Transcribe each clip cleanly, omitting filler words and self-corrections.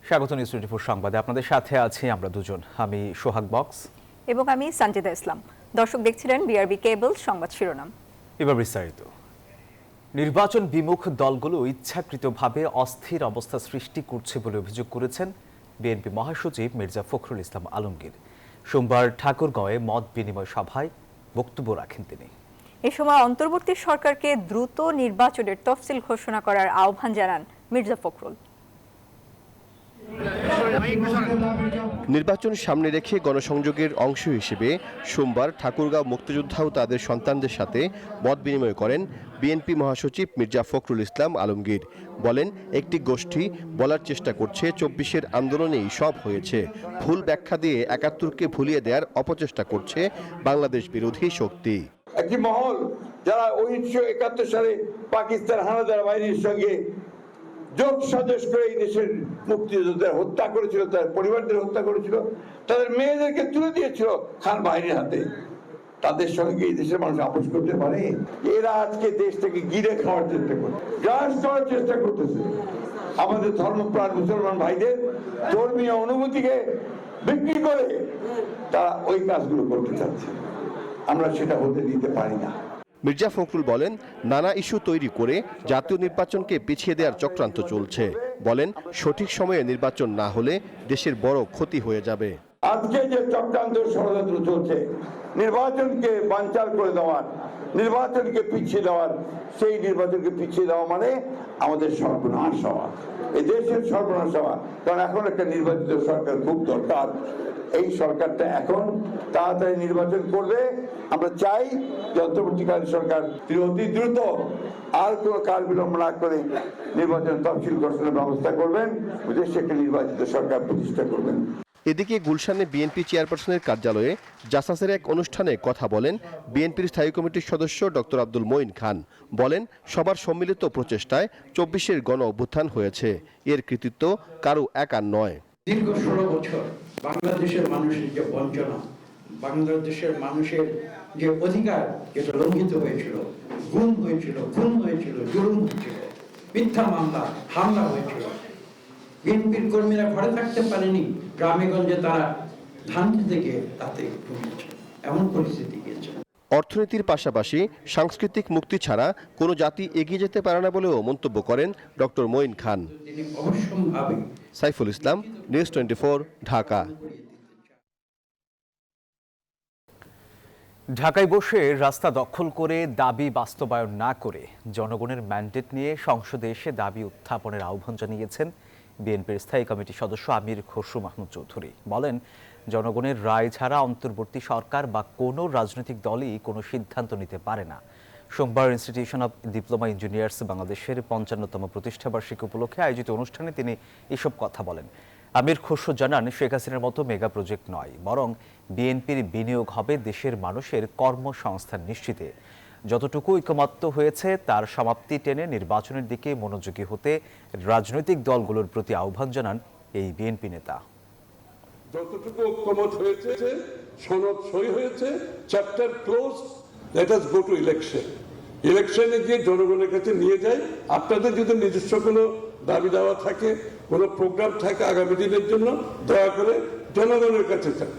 স্বাগত নিউজ 24 সংবাদে আপনাদের সাথে আছি আমরা দুজন, আমি সোহাগ বক্স এবং আমি সঞ্জিদা ইসলাম। দর্শক দেখছিলেন বিআরবি কেবল সংবাদ শিরোনাম। এবার বিস্তারিত। নির্বাচন বিমুখ দলগুলো ইচ্ছাকৃতভাবে অস্থির অবস্থা সৃষ্টি করছে বলে অভিযোগ করেছেন বিএনপি মহাসচিব মির্জা ফখরুল ইসলাম আলমগীর। সোমবার ঠাকুরগাঁওয়ে মত বিনিময় সভায় বক্তব্য রাখেন তিনি। এ সময় অন্তর্বর্তী সরকারকে দ্রুত নির্বাচনের তফসিল ঘোষণা করার আহ্বান জানান মির্জা ফখরুল। নির্বাচন সামনে রেখে গণসংযোগের অংশ হিসেবে সোমবার ঠাকুরগাঁও মুক্তিযোদ্ধা ও তাদের সন্তানদের সাথে মত বিনিময় করেন বিএনপি মহাসচিব মির্জা ফখরুল ইসলাম আলমগীর। বলেন, একটি গোষ্ঠী বলার চেষ্টা করছে ২৪-এর আন্দোলনেই সব হয়েছে, ভুল ব্যাখ্যা দিয়ে ৭১কে ভুলিয়ে দেওয়ার অপচেষ্টা করছে বাংলাদেশ বিরোধী শক্তি। একটি মহল যারা ১৯৭১ সালে পাকিস্তান হানাদার বাহিনীর সঙ্গে যোগ সাজস করে এই দেশের মুক্তিযোদ্ধাদের হত্যা করেছিল, তার পরিবারদের হত্যা করেছিল, তাদের মেয়েদেরকে তুলে দিয়েছিল খান বাহিনীর হাতে, তাদের সঙ্গে এই দেশের মানুষ আপোষ করতে পারে? এরা আজকে দেশটাকে গিলে খাওয়ার চেষ্টা করছে, গ্রাস করার চেষ্টা করতেছে। আমাদের ধর্মপ্রাণ মুসলমান ভাইদের ধর্মীয় অনুভূতিকে বিক্রি করে তারা ওই কাজগুলো করতে চাচ্ছে। আমরা সেটা হতে দিতে পারি না। মির্জা ফখরুল বলেন, নানা ইস্যু তৈরি করে জাতীয় নির্বাচনকে পিছিয়ে দেওয়ার চক্রান্ত চলছে। বলেন, সঠিক সময়ে নির্বাচন না হলে দেশের বড় ক্ষতি হয়ে যাবে। আজকে যে চক্রান্ত ষড়যন্ত্র চলছে নির্বাচনকে বানচাল করে দেওয়ার, নির্বাচনকে পিছিয়ে দেওয়ার, সেই নির্বাচনকে পিছিয়ে দেওয়া মানে আমাদের সর্বনাশ হওয়া, এই দেশের সর্বনাশ হওয়া। কারণ এখন একটা নির্বাচিত সরকার খুব দরকার। এই সরকারটা এখন তাড়াতাড়ি নির্বাচন করবে। আমরা চাই যে অন্তর্বর্তীকালীন সরকার অতি দ্রুত আর কোনো কাল বিলম্ব না করে নির্বাচন তফসিল ঘোষণার ব্যবস্থা করবেন, দেশে একটা নির্বাচিত সরকার প্রতিষ্ঠা করবেন। এদিকে গুলশানে বিএনপি চেয়ারপারসনের কার্যালয়ে জাসাসের এক অনুষ্ঠানে কথা বলেন বিএনপির স্থায়ী কমিটির সদস্য ডক্টর আব্দুল মঈন খান। বলেন, সবার সম্মিলিত প্রচেষ্টায় ২৪-এর গণ অভ্যুত্থান হয়েছে, এর কৃতিত্ব কারো একার নয়। দীর্ঘ ১৬ বছর বাংলাদেশের মানুষের যে বঞ্চনা, বাংলাদেশের মানুষের যে অধিকার যেটা লঙ্ঘিত হয়েছিল, গুম হয়েছিল, খুন হয়েছিল, জুলুম হয়েছিল, মিথ্যা মামলা, হামলা হয়েছিল, বিএনপির কর্মীরা ঘরে থাকতে পারেনি, গ্রামে গঞ্জে তারা ধান খেতে গিয়ে তাতে ঢুকেছে, এমন পরিস্থিতি গিয়েছে। অর্থনীতির পাশাপাশি সাংস্কৃতিক মুক্তি ছাড়া কোনো জাতি এগিয়ে যেতে পারে না বলেও মন্তব্য করেন ডক্টর মঈন খান। তিনি অবশ্যম্ভাবী। সাইফুল ইসলাম, নিউজ 24, ঢাকা। ঢাকায় বসে রাস্তা দখল করে দাবি বাস্তবায়ন না করে জনগণের ম্যান্ডেট নিয়ে সংসদে এসে দাবি উত্থাপনের আহ্বান জানিয়েছেন বিএনপির স্থায়ী কমিটির সদস্য আমির খসরু মাহমুদ চৌধুরী। বলেন, জনগণের রায় ছাড়া অন্তর্বর্তী সরকার বা কোনো রাজনৈতিক দলই কোনো সিদ্ধান্ত নিতে পারে না। সোমবার ইনস্টিটিউশন অব ডিপ্লোমা ইঞ্জিনিয়ার্স বাংলাদেশের ৫৫তম প্রতিষ্ঠাবার্ষিকী উপলক্ষে আয়োজিত অনুষ্ঠানে তিনি এসব কথা বলেন। আমির খসরু জানান, শেখ হাসিনার মতো মেগা প্রজেক্ট নয়, বরং বিএনপির বিনিয়োগ হবে দেশের মানুষের কর্মসংস্থান নিশ্চিতে। যতটুকু ঐকমত্য হয়েছে তার সমাপ্তি টেনে নির্বাচনের দিকে মনোযোগী হতে রাজনৈতিক দলগুলোর প্রতি আহ্বান জানান এই বিএনপি নেতা। যতটুকু ঐকমত হয়েছে, সনদ সই হয়েছে, chapter close, let us go to election. ইলেকশনে গিয়ে জনগণের কাছে নিয়ে যাই। আপনাদের যদি নিজস্ব কোনো দাবি দাওয়া থাকে, কোনো প্রোগ্রাম থাকে আগামী দিনের জন্য, দয়া করে জনগণের কাছে চান।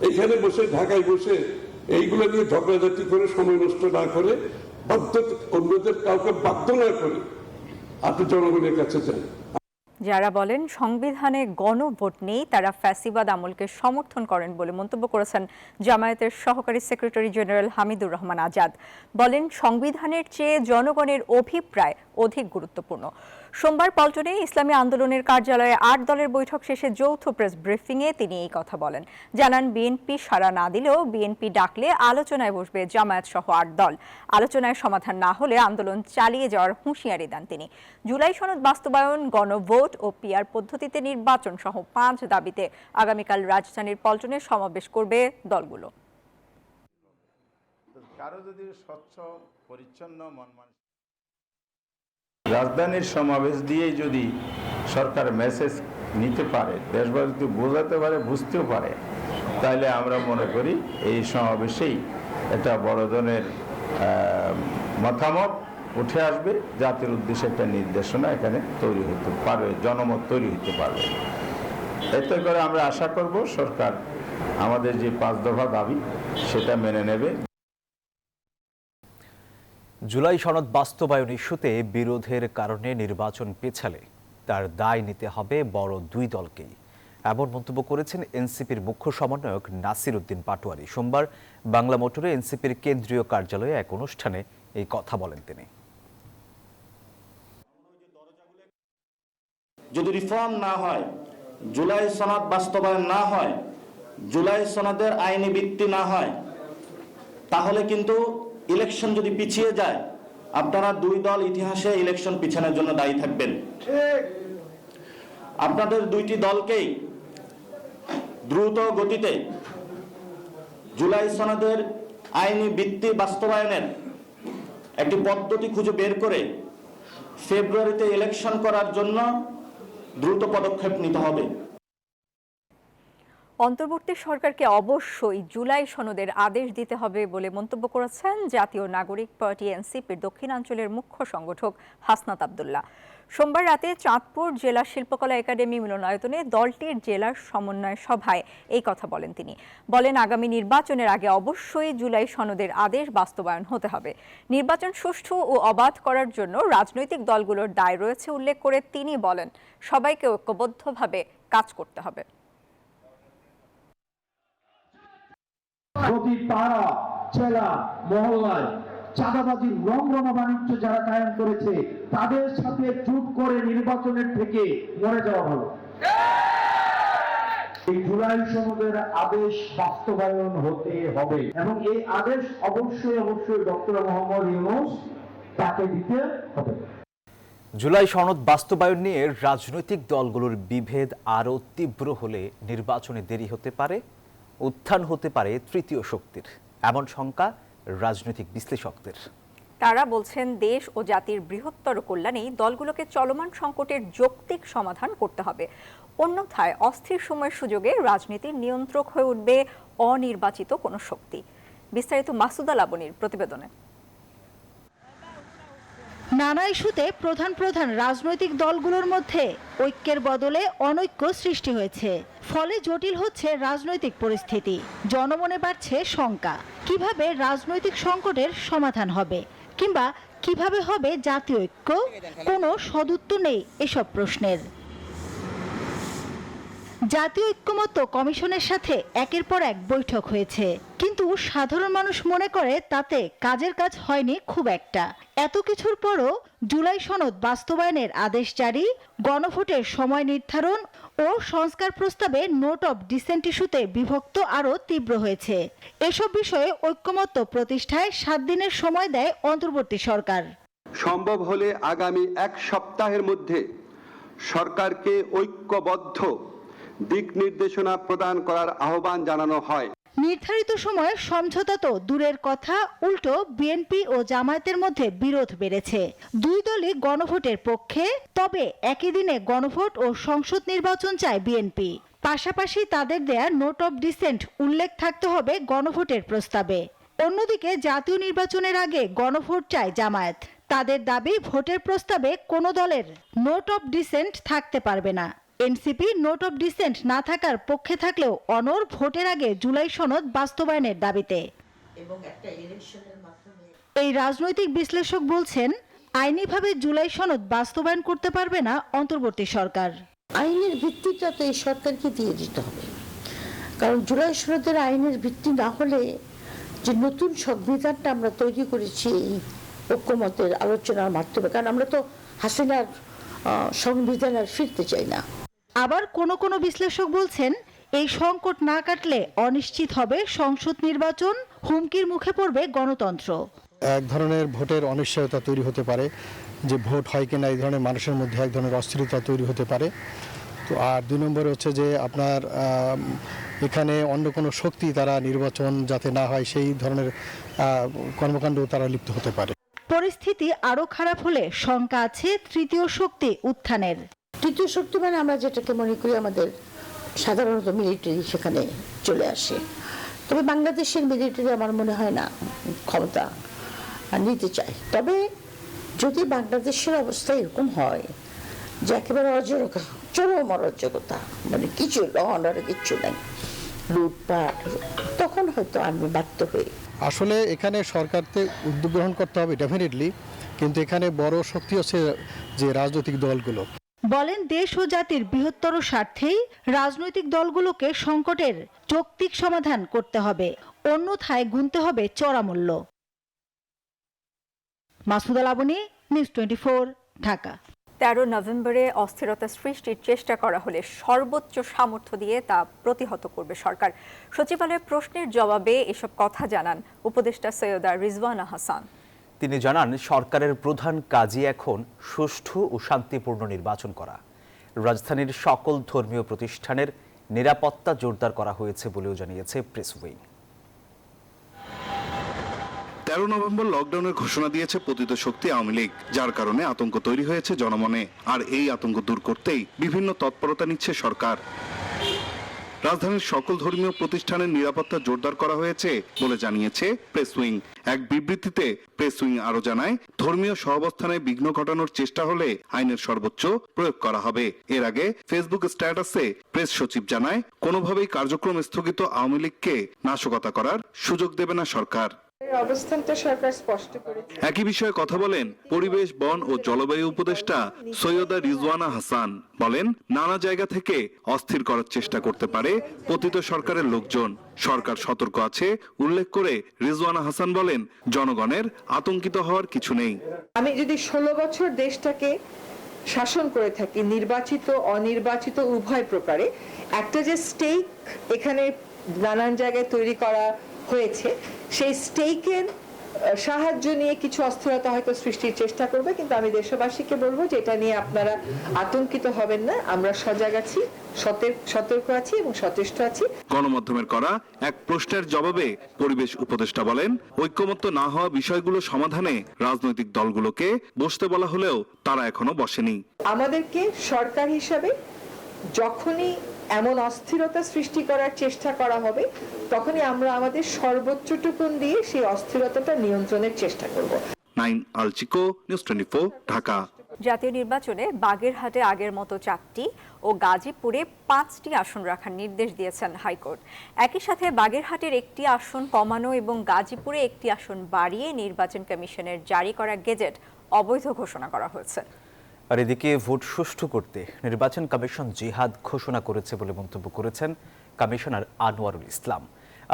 এইখানে বসে ঢাকায় বসে এইগুলো নিয়ে ঝগড়াঝাটি করে সময় নষ্ট না করে, অন্যদের কাউকে বাধ্য না করে আপনি জনগণের কাছে চান। যারা বলেন সংবিধানে গণভোট নেই তারা ফ্যাসিবাদ আমলকে সমর্থন করেন বলে মন্তব্য করেছেন জামায়াতের সহকারী সেক্রেটারি জেনারেল হামিদুর রহমান আজাদ। বলেন, সংবিধানের চেয়ে জনগণের অভিপ্রায় অধিক গুরুত্বপূর্ণ। সোমবার পল্টনে ইসলামী আন্দোলনের কার্যালয়ে ৮ দলের বৈঠক শেষে যৌথ প্রেস ব্রিফিংয়ে তিনি এই কথা বলেন। জানান, বিএনপি সাড়া না দিলেও বিএনপি ডাকলে আলোচনায় বসবে জামায়াত সহ ৮ দল। আলোচনায় সমাধান না হলে আন্দোলন চালিয়ে যাওয়ার হুঁশিয়ারি দেন তিনি। জুলাই সনদ বাস্তবায়ন, গণভোট ও পিআর পদ্ধতিতে নির্বাচন সহ ৫ দাবিতে আগামীকাল রাজধানীর পল্টনে সমাবেশ করবে দলগুলো। কারো যদি স্বচ্ছ পরিচ্ছন্ন রাজধানীর সমাবেশ দিয়েই যদি সরকার মেসেজ নিতে পারে, দেশবাসীকে বোঝাতে পারে, বুঝতেও পারে, তাহলে আমরা মনে করি এই সমাবেশেই একটা বড় ধরনের মতামত উঠে আসবে, জাতির উদ্দেশ্যে একটা নির্দেশনা এখানে তৈরি হতে পারবে, জনমত তৈরি হতে পারবে। এতে করে আমরা আশা করব সরকার আমাদের যে 5 দফা দাবি সেটা মেনে নেবে। জুলাই সনদ বাস্তবায়ন ইস্যুতে বিরোধের কারণে নির্বাচন পেছালে তার দায় নিতে হবে বড় দুই দলকেই, এমন মন্তব্য করেছেন এনসিপির মুখ্য সমন্বয়ক নাসির উদ্দিন পাটোয়ারি। সোমবার বাংলা মোটরে এনসিপির কেন্দ্রীয় কার্যালয়ে এক অনুষ্ঠানে এই কথা বলেন তিনি। যদি রিফর্ম না হয়, জুলাই সনদ বাস্তবায়ন না হয়, জুলাই সনদের আইনি ভিত্তি না হয়, তাহলে কিন্তু ইলেকশন যদি পিছিয়ে যায়, আপনারা দুই দল ইতিহাসে ইলেকশন পিছানোর জন্য দায়ী থাকবেন। আপনাদের দুইটি দলকেই দ্রুত গতিতে জুলাই সনদের আইনি ভিত্তি বাস্তবায়নের একটি পদ্ধতি খুঁজে বের করে ফেব্রুয়ারিতে ইলেকশন করার জন্য দ্রুত পদক্ষেপ নিতে হবে। অন্তর্বর্তী সরকারকে অবশ্যই জুলাই সনদের আদেশ দিতে হবে বলে মন্তব্য করেছেন জাতীয় নাগরিক পার্টি এনসিপির দক্ষিণাঞ্চলের মুখ্য সংগঠক হাসনাত আব্দুল্লাহ। সোমবার রাতে চাঁদপুর জেলা শিল্পকলা একাডেমি মিলনায়তনে দলটির জেলার সমন্বয় সভায় এই কথা বলেন তিনি। বলেন, আগামী নির্বাচনের আগে অবশ্যই জুলাই সনদের আদেশ বাস্তবায়ন হতে হবে। নির্বাচন সুষ্ঠু ও অবাধ করার জন্য রাজনৈতিক দলগুলোর দায় রয়েছে উল্লেখ করে তিনি বলেন, সবাইকে ঐক্যবদ্ধভাবে কাজ করতে হবে। প্রতি পাড়া, জেলা, মহল্লায় চাঁদাবাজির রমরমা বাণিজ্য যারা কায়েম করেছে তাদের সাথে জোট করে নির্বাচনের থেকে মরে যাওয়া ভালো। এই জুলাই সনদের আদেশ বাস্তবায়ন হতে হবে এবং এই আদেশ অবশ্যই ডক্টর মোহাম্মদ ইউনূস তাকে দিতে হবে। জুলাই সনদ বাস্তবায়ন নিয়ে রাজনৈতিক দলগুলোর বিভেদ আরও তীব্র হলে নির্বাচনে দেরি হতে পারে, উত্থান হতে পারে তৃতীয় শক্তির, এমন শঙ্কা রাজনৈতিক বিশ্লেষকদের। তারা বলছেন, দেশ ও জাতির বৃহত্তর কল্যাণেই দলগুলোকে চলমান সংকটের যৌক্তিক সমাধান করতে হবে। অন্যথায় অস্থির সময়ের সুযোগে রাজনীতির নিয়ন্ত্রক হয়ে উঠবে অনির্বাচিত কোনো শক্তি। বিস্তারিত মাসুদা লাবনীর প্রতিবেদনে। নানা ইস্যুতে প্রধান রাজনৈতিক দলগুলোর মধ্যে ঐক্যের বদলে অনৈক্য সৃষ্টি হয়েছে। ফলে জটিল হচ্ছে রাজনৈতিক পরিস্থিতি। জনমনে বাড়ছে শঙ্কা, কিভাবে রাজনৈতিক সংকটের সমাধান হবে কিংবা কিভাবে হবে জাতীয় ঐক্য। কোনো সদুত্তর নেই এসব প্রশ্নের। জাতীয় ঐক্যমত্য কমিশনের সাথে একের পর এক বৈঠক হয়েছে, কিন্তু সাধারণ মানুষ মনে করে তাতে কাজের কাজ হয়নি খুব একটা। এত কিছুর পরও জুলাই সনদ বাস্তবায়নের আদেশ জারি, গণভোটের সময় নির্ধারণ ও সংস্কার প্রস্তাবে নোট অব ডিসেন্ট ইস্যুতে বিভক্ত আরও তীব্র হয়েছে। এসব বিষয়ে ঐক্যমত্য প্রতিষ্ঠায় 7 দিনের সময় দেয় অন্তর্বর্তী সরকার। সম্ভব হলে আগামী 1 সপ্তাহের মধ্যে সরকারকে ঐক্যবদ্ধ দিক নির্দেশনা প্রদান করার আহ্বান জানানো হয়। নির্ধারিত সময়ে সমঝোতা তো দূরের কথা, উল্টো বিএনপি ও জামায়াতের মধ্যে বিরোধ বেড়েছে। দুই দলই গণভোটের পক্ষে, তবে একই দিনে গণভোট ও সংসদ নির্বাচন চায় বিএনপি। পাশাপাশি তাদের দেয়া নোট অব ডিসেন্ট উল্লেখ থাকতে হবে গণভোটের প্রস্তাবে। অন্যদিকে জাতীয় নির্বাচনের আগে গণভোট চায় জামায়াত। তাদের দাবি, ভোটের প্রস্তাবে কোনো দলের নোট অব ডিসেন্ট থাকতে পারবে না। এনসিপি নোট অব ডিসেন্ট না থাকার পক্ষে থাকলেও অনড় ভোটের আগে জুলাই সনদ বাস্তবায়নের দাবিতে। এই রাজনৈতিক বিশ্লেষক বলছেন, আইনিভাবে জুলাই সনদ বাস্তবায়ন করতে পারবে না অন্তর্বর্তী সরকার। আইনের ভিত্তিটা তো এই সরকারকে দিয়ে দিতে হবে, কারণ জুলাই সনদের আইনের ভিত্তি না হলে যে নতুন সংবিধানটা আমরা তৈরি করেছি ঐক্যমতের আলোচনার মাধ্যমে, কারণ আমরা তো হাসিনার সংবিধান আর ফিরতে চাই না। আবার কোনো বিশ্লেষক বলছেন, এই সংকট না কাটলে অনিশ্চিত হবে সংসদ নির্বাচন, হুমকির মুখে পড়বে গণতন্ত্র। এক ধরনের ভোটের অনিশ্চয়তা তৈরি হতে পারে, যে ভোট হয় কিনা এই ধরনের মানুষের মধ্যে এক ধরনের অস্থিরতা তৈরি হতে পারে। তো আর 2 নম্বরে হচ্ছে যে আপনার এখানে অন্য কোনো শক্তি তারা নির্বাচন যাতে না হয় সেই ধরনের কর্মকাণ্ড তারা লিপ্ত হতে পারে। পরিস্থিতি আরো খারাপ হলে শঙ্কা আছে তৃতীয় শক্তি উত্থানের। তৃতীয় শক্তি মানে আমরা যেটাকে মনে করি আমাদের সাধারণত মিলিটারি সেখানে চলে আসে। তবে বাংলাদেশের মিলিটারি আমার মনে হয় না ক্ষমতা নিতে চায়। তবে যদি বাংলাদেশের অবস্থা এরকম হয় যে একেবারে অরাজকতা, চরম অরাজকতা, মানে কিছু অনার কিচ্ছু নাই, লুটপাট, তখন হয়তো আমি বাধ্য হই। আসলে এখানে সরকারকে উদ্যোগ গ্রহণ করতে হবে ডেফিনেটলি, কিন্তু এখানে বড় শক্তি হচ্ছে যে রাজনৈতিক দলগুলো। বলেন দেশ ও জাতির বৃহত্তর স্বার্থেই রাজনৈতিক দলগুলোকে সংকটের যৌক্তিক সমাধান করতে হবে, অন্যথায় গুনতে হবে চড়া মূল্য। মাসুদা লাবনী, নিউজ 24, ঢাকা। 13 নভেম্বরে অস্থিরতা সৃষ্টির চেষ্টা করা হলে সর্বোচ্চ সামর্থ্য দিয়ে তা প্রতিহত করবে সরকার। সচিবালয়ের প্রশ্নের জবাবে এসব কথা জানান উপদেষ্টা সৈয়দা রিজওয়ানা হাসান। তিনি জানান, সরকারের প্রধান কাজই এখন সুষ্ঠু ও শান্তিপূর্ণ নির্বাচন করা। রাজধানীর সকল ধর্মীয় প্রতিষ্ঠানের নিরাপত্তা জোরদার করা হয়েছে বলেও জানিয়েছে প্রেস উইং। 13 নভেম্বর লকডাউনের ঘোষণা দিয়েছে পতিত শক্তি আওয়ামী লীগ, যার কারণে আতঙ্ক তৈরি হয়েছে জনমনে। আর এই আতঙ্ক দূর করতেই বিভিন্ন তৎপরতা নিচ্ছে সরকার। রাজধানীর সকল ধর্মীয় প্রতিষ্ঠানের নিরাপত্তা জোরদার করা হয়েছে বলে জানিয়েছে প্রেস উইং। এক বিবৃতিতে প্রেস উইং আরো জানায়, ধর্মীয় সহাবস্থানে বিঘ্ন ঘটানোর চেষ্টা হলে আইনের সর্বোচ্চ প্রয়োগ করা হবে। এর আগে ফেসবুক স্ট্যাটাসে প্রেস সচিব জানায়, কোনোভাবেই কার্যক্রম স্থগিত আওয়ামী লীগকে নাশকতা করার সুযোগ দেবে না সরকার। একই বিষয়ে কথা বলেন পরিবেশ, বন ও জলবায়ু উপদেষ্টা সৈয়দা রিজওয়ানা হাসান। বলেন, নানা জায়গা থেকে অস্থির করার চেষ্টা করতে পারে পতিত সরকারের লোকজন। সরকার সতর্ক আছে উল্লেখ করে রিজওয়ানা হাসান বলেন, জনগণের আতঙ্কিত হওয়ার কিছু নেই। আমি যদি 16 বছর দেশটাকে শাসন করে থাকি, নির্বাচিত অনির্বাচিত উভয় প্রকারে, একটা যে স্টেক এখানে নানান জায়গায় তৈরি করা হয়েছে, সেই স্টেকের সাহায্য নিয়ে কিছু অস্থিরতা হয়তো সৃষ্টির চেষ্টা করবে, কিন্তু আমি দেশবাসীকে বলবো যে এটা নিয়ে আপনারা আতঙ্কিত হবেন না। আমরা সজাগ আছি, সতর্ক আছি এবং সচেষ্ট আছি। গণমাধ্যমের করা এক প্রশ্নের জবাবে পরিবেশ উপদেষ্টা বলেন, ঐক্যমত্য না হওয়া বিষয়গুলো সমাধানে রাজনৈতিক দলগুলোকে বসতে বলা হলেও তারা এখনো বসেনি। আমাদেরকে সরকার হিসাবে যখনই এমন অস্থিরতা সৃষ্টি করার চেষ্টা করা হবে, তখনই আমরা আমাদের সর্বোচ্চটুকুন দিয়ে সেই অস্থিরতাটা নিয়ন্ত্রণের চেষ্টা করব। নাইম আলচিকো, নিউজ 24, ঢাকা। জাতীয় নির্বাচনে বাগেরহাটে আগের মতো 4টি ও গাজীপুরে 5টি আসন রাখার নির্দেশ দিয়েছেন হাইকোর্ট। একই সাথে বাগেরহাটের একটি আসন কমানো এবং গাজীপুরে একটি আসন বাড়িয়ে নির্বাচন কমিশনের জারি করা গেজেট অবৈধ ঘোষণা করা হয়েছে। আর এদিকে ভোট সুষ্ঠু করতে নির্বাচন কমিশন জিহাদ ঘোষণা করেছে বলে মন্তব্য করেছেন কমিশনার আনোয়ারুল ইসলাম।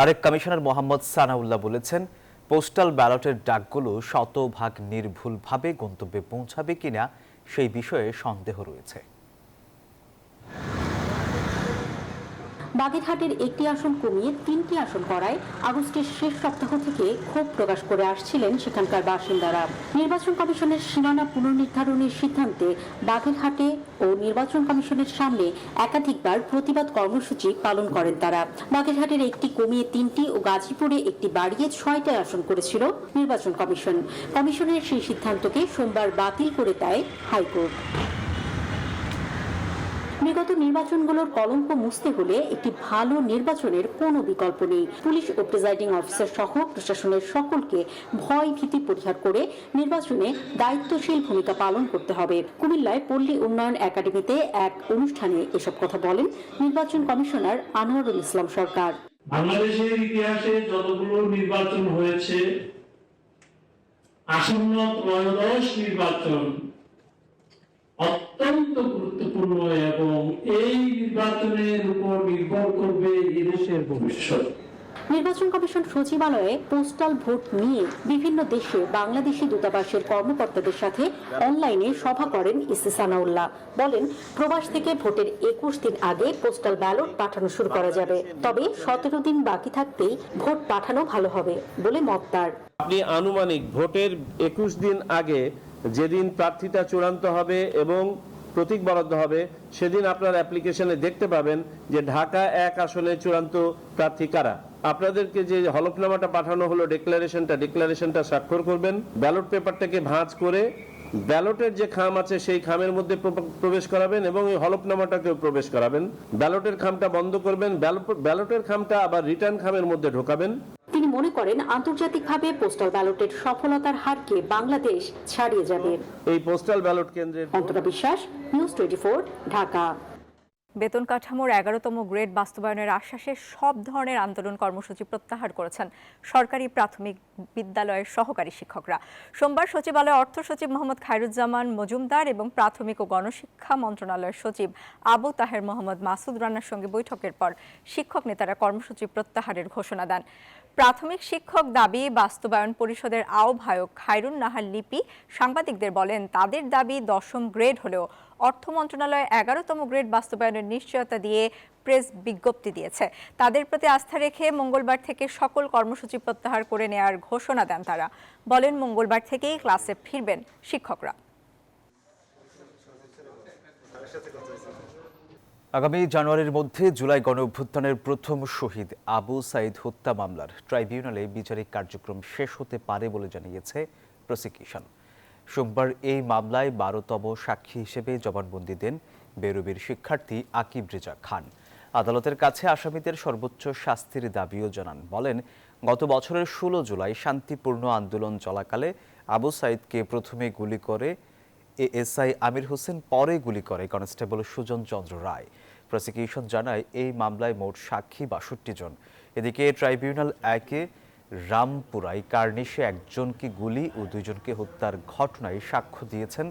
আরেক কমিশনার মোহাম্মদ সানাউল্লাহ বলেছেন, পোস্টাল ব্যালটের ডাকগুলো শতভাগ নির্ভুলভাবে গন্তব্যে পৌঁছাবে কিনা সেই বিষয়ে সন্দেহ রয়েছে। বাগেরহাটের একটি আসন কমিয়ে 3টি আসন করায় আগস্টের শেষ সপ্তাহ থেকে ক্ষোভ প্রকাশ করে আসছিলেন সেখানকার বাসিন্দারা। নির্বাচন কমিশনের সীমানা পুনর্নির্ধারণের সিদ্ধান্তে বাগেরহাটে ও নির্বাচন কমিশনের সামনে একাধিকবার প্রতিবাদ কর্মসূচি পালন করেন তারা। বাগেরহাটের একটি কমিয়ে 3টি ও গাজীপুরে একটি বাড়িয়ে 6টা আসন করেছিল নির্বাচন কমিশন। কমিশনের সেই সিদ্ধান্তকে সোমবার বাতিল করে দেয় হাইকোর্ট। বিগত নির্বাচনগুলোর কলঙ্ক মুছতে হলে একটি ভালো নির্বাচনের কোনো বিকল্প নেই। পুলিশ ও প্রিজাইডিং অফিসার সহ প্রশাসনের সকলকে ভয় ভীতি পরিহার করে নির্বাচনে দায়িত্বশীল ভূমিকা পালন করতে হবে। কুমিল্লায় পল্লী উন্নয়ন একাডেমিতে এক অনুষ্ঠানে এসব কথা বলেন নির্বাচন কমিশনার আনোয়ারুল ইসলাম সরকার। বাংলাদেশের ইতিহাসে যতগুলো নির্বাচন হয়েছে, আসন্ন ত্রয়োদশ নির্বাচন অত্যন্ত গুরুত্বপূর্ণ এবং এই নির্বাচনের উপর নির্ভর করবে এদেশের ভবিষ্যৎ। নির্বাচন কমিশন সচিবালয়ে পোস্টাল ভোট নিয়ে বিভিন্ন দেশে বাংলাদেশি দূতাবাসের কর্মকর্তাদের সাথে অনলাইনে সভা করেন ইসি সানাউল্লাহ। বলেন, প্রবাস থেকে ভোটের 21 দিন আগে পোস্টাল ব্যালট পাঠানো শুরু করা যাবে, তবে 17 দিন বাকি থাকতেই ভোট পাঠানো ভালো হবে বলে মত তার। আপনি আনুমানিক ভোটের 21 দিন আগে যেদিন প্রার্থীটা চূড়ান্ত হবে এবং প্রতীক বরাদ্দ হবে, সেদিন আপনার অ্যাপ্লিকেশনে দেখতে পাবেন যে ঢাকা 1 আসনে চূড়ান্ত প্রার্থী কারা। আপনাদেরকে যে হলফনামাটা পাঠানো হলো, ডিক্লারেশনটা স্বাক্ষর করবেন, ব্যালট পেপারটাকে ভাঁজ করে ব্যালটের যে খাম আছে সেই খামের মধ্যে প্রবেশ করাবেন এবং এই হলফনামাটাকেও প্রবেশ করাবেন। ব্যালটের খামটা বন্ধ করবেন, ব্যালটের খামটা আবার রিটার্ন খামের মধ্যে ঢোকাবেন। তিনি মনে করেন আন্তর্জাতিকভাবে পোস্টাল ব্যালটের সফলতার হারকে বাংলাদেশ ছাড়িয়ে যাবে। এই পোস্টাল ব্যালট কেন্দ্রের অন্তরা বিশ্বাস, নিউজ 24, ঢাকা। বেতন কাঠামোর 11তম গ্রেড বাস্তবায়নের আশ্বাসে সব ধরনের আন্দোলন কর্মসূচি প্রত্যাহার করেছেন সরকারি প্রাথমিক বিদ্যালয়ের সহকারী শিক্ষকরা। সোমবার সচিবালয়ে অর্থ সচিব মোহাম্মদ খায়রুজ্জামান মজুমদার এবং প্রাথমিক ও গণশিক্ষা মন্ত্রণালয়ের সচিব আবু তাহের মোহাম্মদ মাসুদ রানার সঙ্গে বৈঠকের পর শিক্ষক নেতারা কর্মসূচি প্রত্যাহারের ঘোষণা দেন। প্রাথমিক শিক্ষক দাবি বাস্তবায়ন পরিষদের আহ্বায়ক খায়রুন নাহার লিপি সাংবাদিকদের বলেন, তাদের দাবি 10ম গ্রেড হলেও অর্থ মন্ত্রণালয় 11তম গ্রেড বাস্তবায়নের নিশ্চয়তা দিয়ে প্রেস বিজ্ঞপ্তি দিয়েছে। তাদের প্রতি আস্থা রেখে মঙ্গলবার থেকে সকল কর্মসূচি প্রত্যাহার করে নেওয়ার ঘোষণা দেন তারা। বলেন, মঙ্গলবার থেকেই ক্লাসে ফিরবেন শিক্ষকরা। আগামী জানুয়ারির মধ্যে জুলাই গণঅভ্যুত্থানের প্রথম শহীদ আবু সাইদ হত্যা মামলার ট্রাইব্যুনালে বিচারিক কার্যক্রম শেষ হতে পারে বলে জানিয়েছে প্রসিকিউশন। সোমবার এই মামলায় 12তম সাক্ষী হিসেবে জবানবন্দি দেন বেরুবির শিক্ষার্থী আকিব রেজা খান। আদালতের কাছে আসামিদের সর্বোচ্চ শাস্তির দাবিও জানান। বলেন, গত বছরের 16 জুলাই শান্তিপূর্ণ আন্দোলন চলাকালে আবু সাইদকে প্রথমে গুলি করে এএসআই আমির হোসেন, পরে গুলি করে কনস্টেবল সুজন চন্দ্র রায়। প্রসিকিউশন জানায়, এই মামলায় মোট সাক্ষী 62 জন। এদিকে ট্রাইব্যুনাল 1-এ রামপুরায় কার্নিশে একজনকে গুলি ও 2 জনকে হত্যার ঘটনায় সাক্ষ্য দিয়েছেন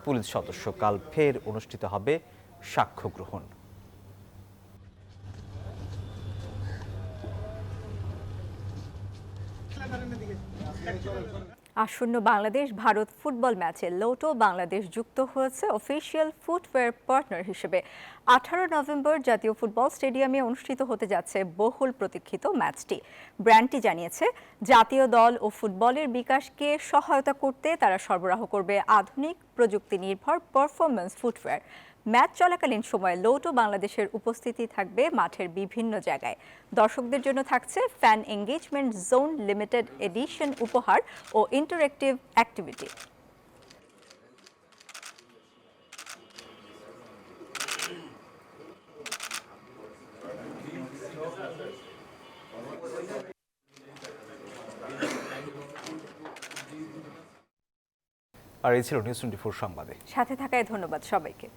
পুলিশ সদস্য। কাল ফের অনুষ্ঠিত হবে সাক্ষ্য গ্রহণ। আসন্ন বাংলাদেশ ভারত ফুটবল ম্যাচে লোটো বাংলাদেশ যুক্ত হয়েছে অফিসিয়াল ফুটওয়্যার পার্টনার হিসেবে। 18 নভেম্বর জাতীয় ফুটবল স্টেডিয়ামে অনুষ্ঠিত হতে যাচ্ছে বহুল প্রতীক্ষিত ম্যাচটি। ব্র্যান্ডটি জানিয়েছে, জাতীয় দল ও ফুটবলের বিকাশকে সহায়তা করতে তারা সরবরাহ করবে আধুনিক প্রযুক্তি নির্ভর পারফরম্যান্স ফুটওয়্যার। ম্যাচ চলাকালীন সময়ে লোটো বাংলাদেশের উপস্থিতি থাকবে মাঠের বিভিন্ন জায়গায়। দর্শকদের জন্য থাকছে fan engagement zone, limited edition উপহার ও ইন্টারেক্টিভ অ্যাক্টিভিটি। আর এই ছিল নিউজ 24 সংবাদে সাথে থাকায় ধন্যবাদ সবাইকে।